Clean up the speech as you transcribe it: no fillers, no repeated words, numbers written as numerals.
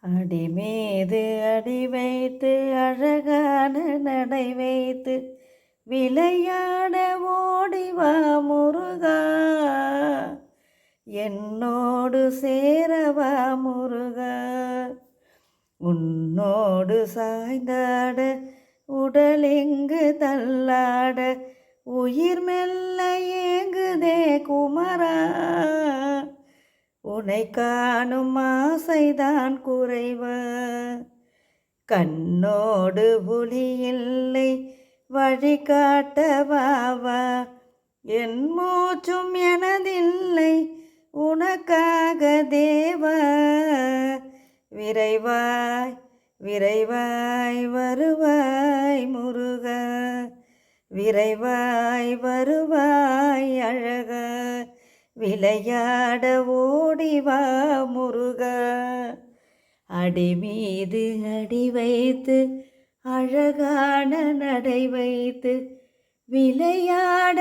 அடி மீது அடி வைத்து அழகான நடை வைத்து விளையாட ஓடிவா முருகா, என்னோடு சேரவா முருகா. உன்னோடு சாய்ந்தாட உடலெங்கு தள்ளாட உயிர் மெல்ல ஏங்குதே குமரா, உனை காணும் ஆசைதான் குறைவா. கண்ணோடு புலி இல்லை வழிகாட்டவாவா, என் மூச்சும் எனதில்லை உனக்காக தேவா. விரைவாய் விரைவாய் வருவாய் முருகா, விரைவாய் வருவாய் அழகா, விளையாட ஓடிவா முருகா. அடி மீது அடி வைத்து அழகான நடை வைத்து விளையாட